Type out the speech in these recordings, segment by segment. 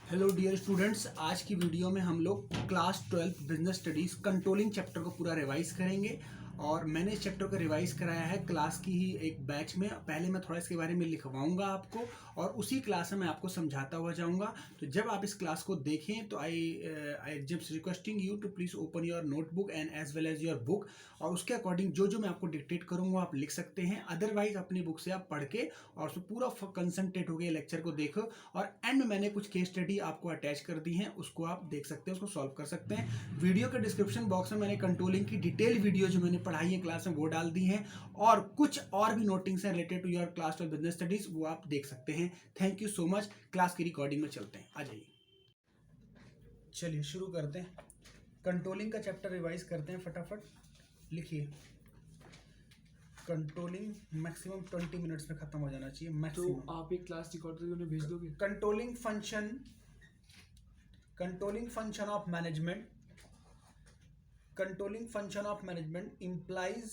Hello dear students, आज की video में हम लोग class 12 business studies controlling chapter को पूरा रिवाइज करेंगे। और मैंने इस चैप्टर को रिवाइज कराया है क्लास की ही एक बैच में। पहले मैं थोड़ा इसके बारे में लिखवाऊंगा आपको और उसी क्लास में मैं आपको समझाता हुआ जाऊंगा। तो जब आप इस क्लास को देखें तो I just requesting you to please open your notebook and as well as your book, और उसके अकॉर्डिंग जो जो मैं आपको डिक्टेट करूँगा आप लिख सकते हैं। अदरवाइज अपनी बुक से आप पढ़ के और उसमें पूरा कंसंट्रेट हो गया लेक्चर को देखो, और एंड में मैंने कुछ केस स्टडी आपको अटैच कर दी हैं, उसको आप देख सकते हैं, उसको सॉल्व कर सकते हैं। वीडियो के डिस्क्रिप्शन बॉक्स में मैंने कंट्रोलिंग की डिटेल वीडियो जो मैंने पढ़ाई है क्लास में वो डाल दी हैं, और कुछ और भी नोटिंग्स हैं related to your class 12 business studies, वो आप देख सकते हैं। Thank you so much. Class की रिकॉर्डिंग में चलते हैं, आ जाइए। चलिए शुरू करते हैं। कंट्रोलिंग का चैप्टर रिवाइज करते हैं फटाफट। लिखिए, कंट्रोलिंग मैक्सिमम 20 मिनट्स में खत्म हो जाना चाहिए मैक्सिमम। तो आप एक क्लास रिकॉर्ड करके उन्हें भेज दोगे? Controlling function of management, controlling function of management implies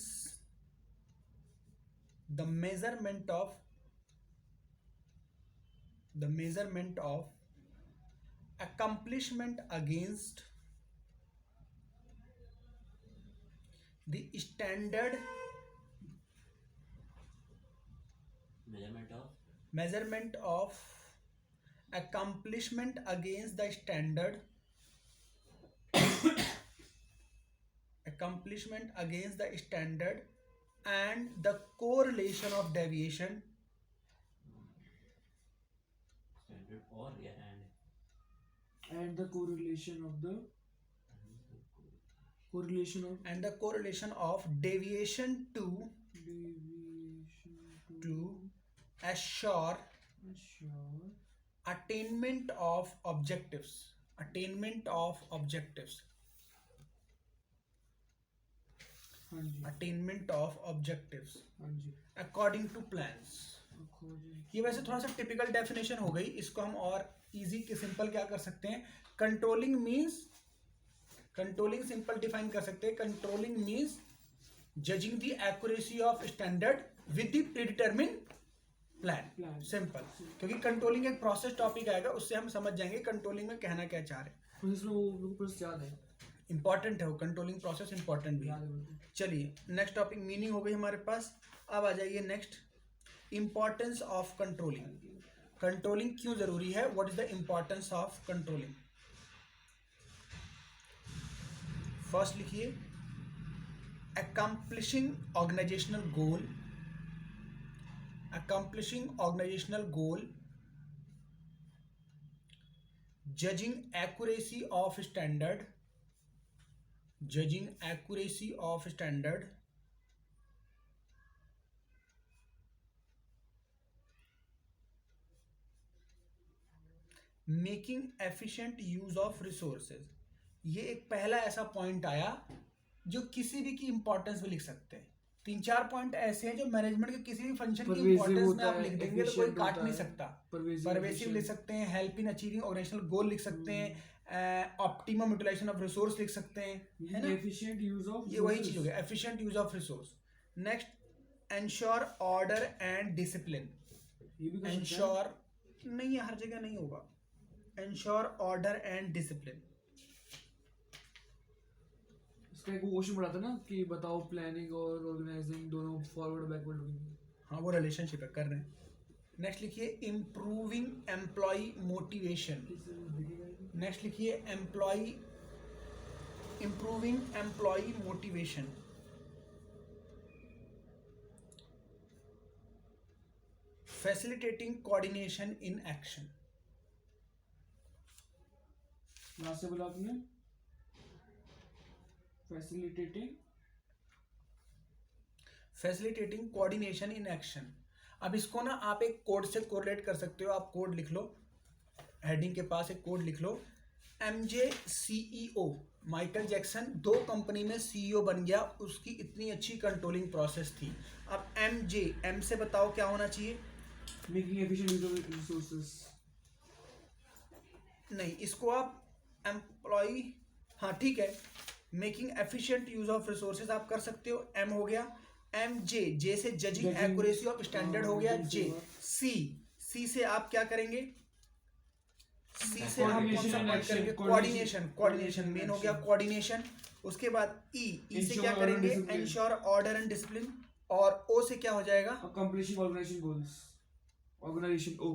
the measurement of accomplishment against the standard measurement of accomplishment against the standard and the correlation of deviation And the correlation of deviation to assure attainment of objectives according to plans। ये वैसे थोड़ा सा typical definition हो गई, इसको हम और easy के सिंपल क्या कर सकते हैं। कंट्रोलिंग सिंपल डिफाइन कर सकते हैं। Controlling means judging the accuracy of standard with the predetermine plan. Simple, क्योंकि कंट्रोलिंग एक प्रोसेस टॉपिक आएगा, उससे हम समझ जाएंगे कंट्रोलिंग में कहना क्या चाह रहे हैं। इंपॉर्टेंट है वो, कंट्रोलिंग प्रोसेस इंपॉर्टेंट भी है। चलिए नेक्स्ट टॉपिक मीनिंग हो गई हमारे पास। अब आ जाइए नेक्स्ट, इंपॉर्टेंस ऑफ कंट्रोलिंग क्यों जरूरी है। What is the importance of controlling. First लिखिए, accomplishing organizational goal, judging accuracy of standard, making efficient use of resources। ये एक पहला ऐसा पॉइंट आया जो किसी भी की इंपॉर्टेंस में लिख सकते हैं। 3-4 पॉइंट ऐसे हैं जो मैनेजमेंट के किसी भी फंक्शन की इंपॉर्टेंस में आप लिख देंगे तो कोई काट नहीं सकता। परवेसिव लिख सकते हैं, हेल्प इन अचीविंग ऑर्गेनाइजेशनल गोल लिख सकते हैं, ऑप्टिमम यूटिलाइजेशन ऑफ रिसोर्स लिख सकते हैं, है ना। एफिशिएंट यूज ऑफ, ये वही चीज हो गया, efficient use of resource. Next, ensure order and discipline. Ensure नहीं, हर जगह नहीं होगा। एंश्योर ऑर्डर एंड डिसिप्लिन, इसका एक क्वेश्चन पढ़ा था ना कि बताओ प्लानिंग और ऑर्गेनाइजिंग दोनों फॉरवर्ड बैकवर्ड लुकिंग। हाँ, वो रिलेशनशिप है, कर रहे हैं। नेक्स्ट लिखिए, इम्प्रूविंग एम्प्लॉय मोटिवेशन। नेक्स्ट लिखिए, improving employee motivation. Facilitating coordination in action. Last से बोला आपने, फैसिलिटेटिंग कोऑर्डिनेशन इन एक्शन। अब इसको ना आप एक कोड से कोरिलेट कर सकते हो। आप कोड लिख लो, हेडिंग के पास एक कोड लिख लो, MJ CEO, Michael Jackson 2 company में CEO बन गया, उसकी इतनी अच्छी कंट्रोलिंग प्रोसेस थी। अब MJ, M से बताओ क्या होना चाहिए। Making efficient use of resources. नहीं, इसको आप एम्प्लॉय, हाँ ठीक है, making efficient use of resources आप कर सकते हो। M हो गया, जे से जजिंग एक्यूरेसी ऑफ स्टैंडर्ड हो गया। J, C से आप क्या करेंगे, सी से आप कौन सा पॉइंट करेंगे? कोऑर्डिनेशन, कोऑर्डिनेशन मेन हो गया कोऑर्डिनेशन। उसके बाद ई से क्या करेंगे? Ensure order and discipline. और ओ से क्या हो जाएगा? अकम्प्लिशिंग ऑर्गेनाइजेशन गोल्स, ऑर्गेनाइजेशन ओ,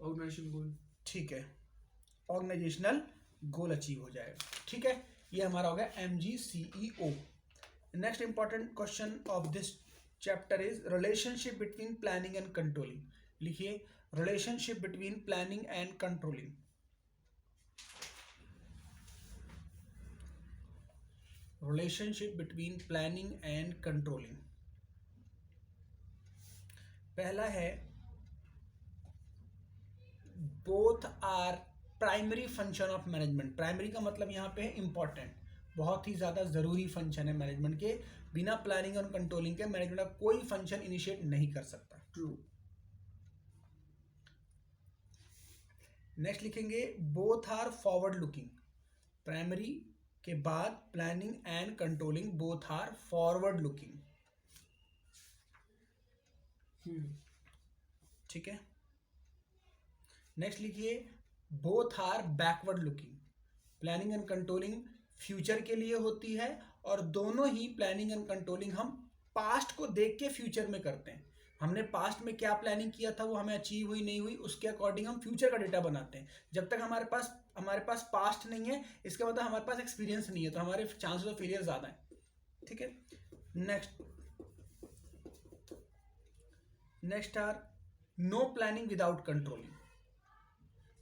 ऑर्गेनाइजेशन गोल। ठीक है, ऑर्गेनाइजेशनल गोल अचीव हो जाएगा। ठीक है, ये हमारा हो गया MGCEO। Next important question of this chapter is relationship between planning and controlling. लिखिए, relationship between planning and controlling. Relationship between planning and controlling. पहला है both are primary function of management. Primary का मतलब यहाँ पे है इंपॉर्टेंट, बहुत ही ज्यादा जरूरी फंक्शन है मैनेजमेंट के। बिना प्लानिंग और कंट्रोलिंग के मैनेजमेंट का कोई फंक्शन इनिशिएट नहीं कर सकता। ट्रू। नेक्स्ट लिखेंगे both are forward looking. Primary के बाद planning and controlling both are forward looking. ठीक है। नेक्स्ट लिखिए both are backward looking. Planning and controlling future के लिए होती है, और दोनों ही प्लानिंग एंड कंट्रोलिंग हम पास्ट को देख के फ्यूचर में करते हैं। हमने पास्ट में क्या प्लानिंग किया था, वो हमें अचीव हुई नहीं हुई, उसके अकॉर्डिंग हम फ्यूचर का डेटा बनाते हैं। जब तक हमारे पास पास्ट नहीं है, इसका मतलब हमारे पास एक्सपीरियंस नहीं है, तो हमारे चांसेस ऑफ फेलियर ज्यादा है। ठीक है। Next are no planning without controlling.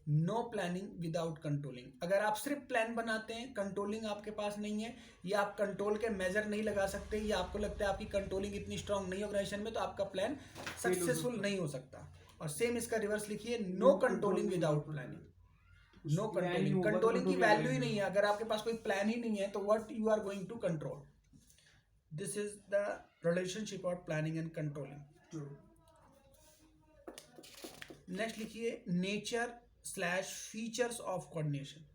No planning without controlling. अगर आप सिर्फ प्लान बनाते हैं, कंट्रोलिंग आपके पास नहीं है, या आप कंट्रोल के मेजर नहीं लगा सकते, या आपको लगता है आपकी कंट्रोलिंग इतनी स्ट्रांग नहीं ऑर्गेनाइजेशन में, तो आपका प्लान सक्सेसफुल नहीं हो सकता। और सेम इसका रिवर्स लिखिए, no controlling without planning. No controlling, controlling की वैल्यू ही नहीं है। अगर आपके पास कोई प्लान ही नहीं है, तो what you are going to control? This is the relationship of planning and controlling. Next लिखिए nature slash features of coordination.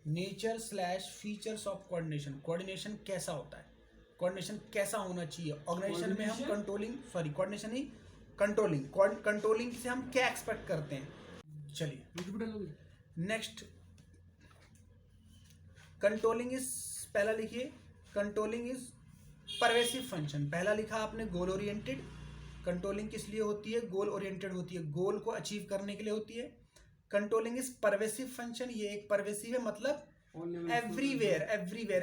Nature slash features of coordination. Coordination कैसा होता है, कोऑर्डिनेशन कैसा होना चाहिए ऑर्गेनाइजेशन में? हम कंट्रोलिंग कोऑर्डिनेशन ही कंट्रोलिंग से हम क्या एक्सपेक्ट करते हैं? चलिए नेक्स्ट, कंट्रोलिंग इज, पहला लिखिए कंट्रोलिंग इज परवेसिव फंक्शन। पहला लिखा आपने गोल ओरिएंटेड। कंट्रोलिंग किस लिए होती है? गोल ओरिएंटेड होती है, गोल को अचीव करने के लिए होती है। Controlling is pervasive function. ये एक परवेसिव है, मतलब everywhere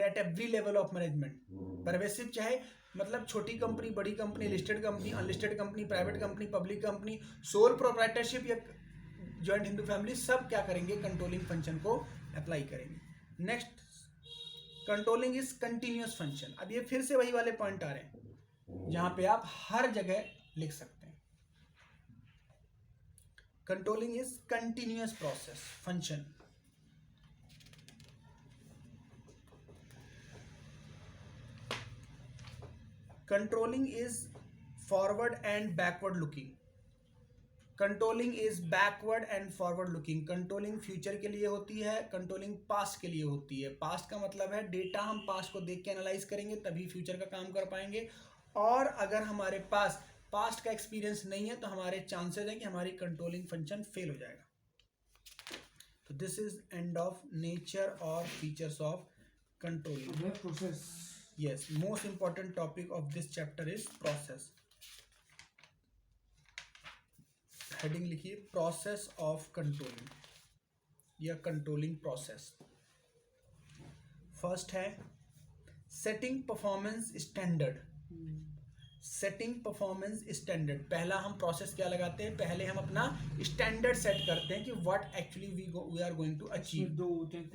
at every level of management. Pervasive चाहे मतलब छोटी कंपनी, बड़ी company, listed company, unlisted company, private company, public company, sole proprietorship या जॉइंट हिंदू फैमिली, सब क्या करेंगे? कंट्रोलिंग फंक्शन को अप्लाई करेंगे। Next, controlling is continuous function. अब ये फिर से वही वाले पॉइंट आ रहे हैं जहां पे आप हर जगह लिख सकते हैं। Controlling is continuous process function. Controlling is forward and backward looking. Controlling is backward and forward looking. Controlling future के लिए होती है, कंट्रोलिंग पास्ट के लिए होती है। पास्ट का मतलब है डेटा हम पास्ट को देख के एनालाइज करेंगे, तभी फ्यूचर का काम कर पाएंगे। और अगर हमारे पास पास्ट का एक्सपीरियंस नहीं है, तो हमारे चांसेस है कि हमारी कंट्रोलिंग फंक्शन फेल हो जाएगा। तो this is end of nature और features of controlling. Process, yes, most important topic of this chapter is process. Heading लिखिए प्रोसेस ऑफ कंट्रोलिंग या कंट्रोलिंग प्रोसेस। फर्स्ट है setting performance standard. Setting performance standard. पहला हम process क्या लगाते हैं? पहले हम अपना स्टैंडर्ड सेट करते हैं कि what actually we are going to achieve,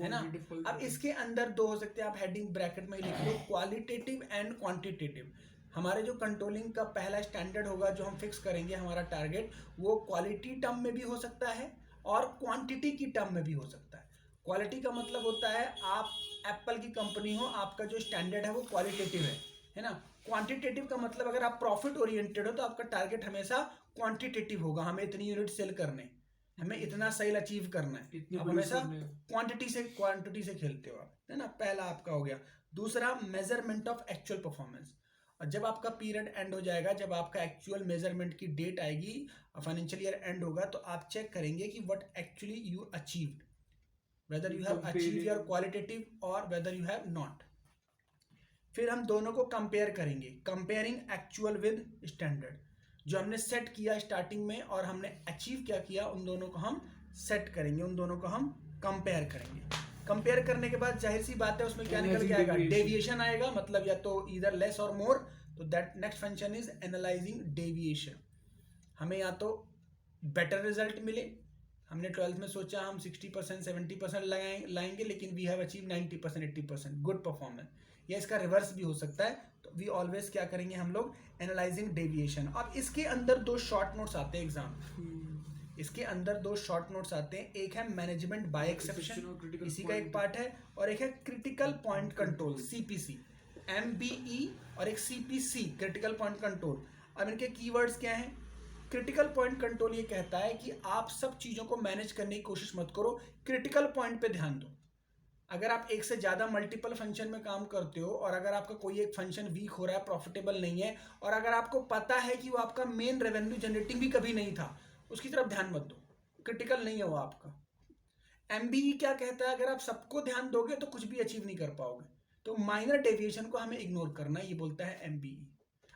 है ना। अब इसके अंदर दो हो सकते हैं, आप हेडिंग ब्रैकेट में लिख लो, क्वालिटेटिव एंड क्वांटिटेटिव। हमारे जो कंट्रोलिंग का पहला स्टैंडर्ड होगा, जो हम फिक्स करेंगे हमारा टारगेट, वो क्वालिटी टर्म में भी हो सकता है और क्वांटिटी की टर्म में भी हो सकता है। क्वालिटी का मतलब होता है आप एप्पल की कंपनी हो, आपका जो स्टैंडर्ड है वो क्वालिटेटिव है ना। क्वांटिटेटिव का मतलब अगर आप प्रॉफिट ओरिएंटेड हो, तो आपका टारगेट हमेशा क्वांटिटेटिव होगा, हमें इतनी यूनिट सेल करने, हमें इतना सेल अचीव करना है। आप हमेशा क्वांटिटी से खेलते हो आप, है ना। पहला आपका हो गया। दूसरा, मेजरमेंट ऑफ एक्चुअल परफॉर्मेंस। और जब आपका पीरियड एंड हो जाएगा, जब आपका एक्चुअल मेजरमेंट की डेट आएगी, फाइनेंशियल ईयर एंड होगा, तो आप चेक करेंगे कि what actually you achieved. whether you have achieved your qualitative or whether you have not. फिर हम दोनों को कंपेयर करेंगे, कंपेयरिंग एक्चुअल विद स्टैंडर्ड, जो हमने सेट किया स्टार्टिंग में और हमने अचीव क्या किया, उन दोनों को हम सेट करेंगे, उन दोनों को हम कंपेयर करेंगे। कंपेयर करने के बाद जाहिर सी बात है उसमें क्या निकल के आएगा, डेविएशन आएगा, मतलब या तो इधर लेस और मोर, तो that next function is analysing deviation. हमें या तो बेटर रिजल्ट मिले, हमने 12th में सोचा हम 60% 70% लाएंगे लेकिन we have achieve 90% 80% good performance, या इसका रिवर्स भी हो सकता है। तो वी ऑलवेज क्या करेंगे हम लोग, एनालाइजिंग डेविएशन। अब इसके अंदर दो शॉर्ट नोट्स आते हैं एग्जाम, इसके अंदर दो शॉर्ट नोट्स आते हैं, एक है मैनेजमेंट बाय एक्सेप्शन, इसी का एक पार्ट है, और एक है critical point control CPC, MBE, और एक सीपीसी क्रिटिकल पॉइंट कंट्रोल। अब इनके कीवर्ड्स क्या हैं? क्रिटिकल पॉइंट कंट्रोल ये कहता है कि आप सब चीजों को मैनेज करने की कोशिश मत करो, क्रिटिकल पॉइंट पे ध्यान दो। अगर आप एक से ज्यादा मल्टीपल फंक्शन में काम करते हो और अगर आपका कोई एक फंक्शन वीक हो रहा है, प्रॉफिटेबल नहीं है, और अगर आपको पता है कि वो आपका मेन रेवेन्यू जनरेटिंग भी कभी नहीं था, उसकी तरफ ध्यान मत दो, क्रिटिकल नहीं है वो आपका। एमबीई क्या कहता है, अगर आप सबको ध्यान दोगे तो कुछ भी अचीव नहीं कर पाओगे, तो माइनर डेविएशन को हमें इग्नोर करना है, ये बोलता है एमबीई।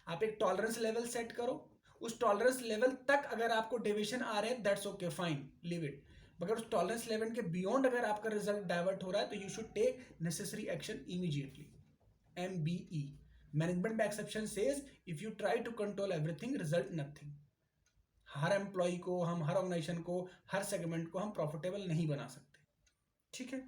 आप एक टॉलरेंस लेवल सेट करो, उस टॉलरेंस लेवल तक अगर आपको डेविएशन आ रहे हैं that's okay, fine, leave it. मगर उस टॉलरेंस लेवल के बियॉन्ड अगर आपका रिजल्ट डाइवर्ट हो रहा है तो you should take necessary action immediately. MBE, management by exception says if you try to control everything result nothing. हर एम्प्लॉय को हम, हर ऑर्गेनाइजेशन को, हर सेगमेंट को हम प्रॉफिटेबल नहीं बना सकते, ठीक है।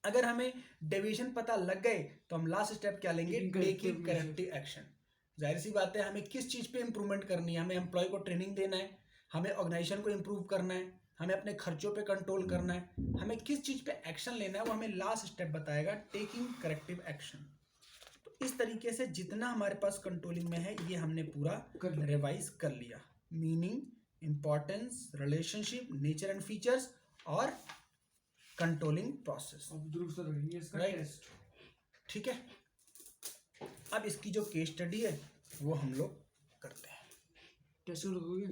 अगर हमें डेविएशन पता लग गए तो हम लास्ट स्टेप क्या लेंगे, टेकिंग करेक्टिव एक्शन। जाहिर सी बात है हमें किस चीज पे इंप्रूवमेंट करनी है, हमें एम्प्लॉय को ट्रेनिंग देना है, हमें ऑर्गेनाइजेशन को इंप्रूव करना है, हमें अपने खर्चों पे कंट्रोल करना है, हमें किस चीज पे एक्शन लेना है वो हमें लास्ट स्टेप बताएगा, टेकिंग करेक्टिव एक्शन। तो इस तरीके से जितना हमारे पास कंट्रोलिंग में है ये हमने पूरा रिवाइज कर लिया, meaning, importance, relationship, nature and features और कंट्रोलिंग प्रोसेस, राइट, ठीक है। अब इसकी जो केस स्टडी है वो हम लोग करते हैं। टेस्ट करोगे?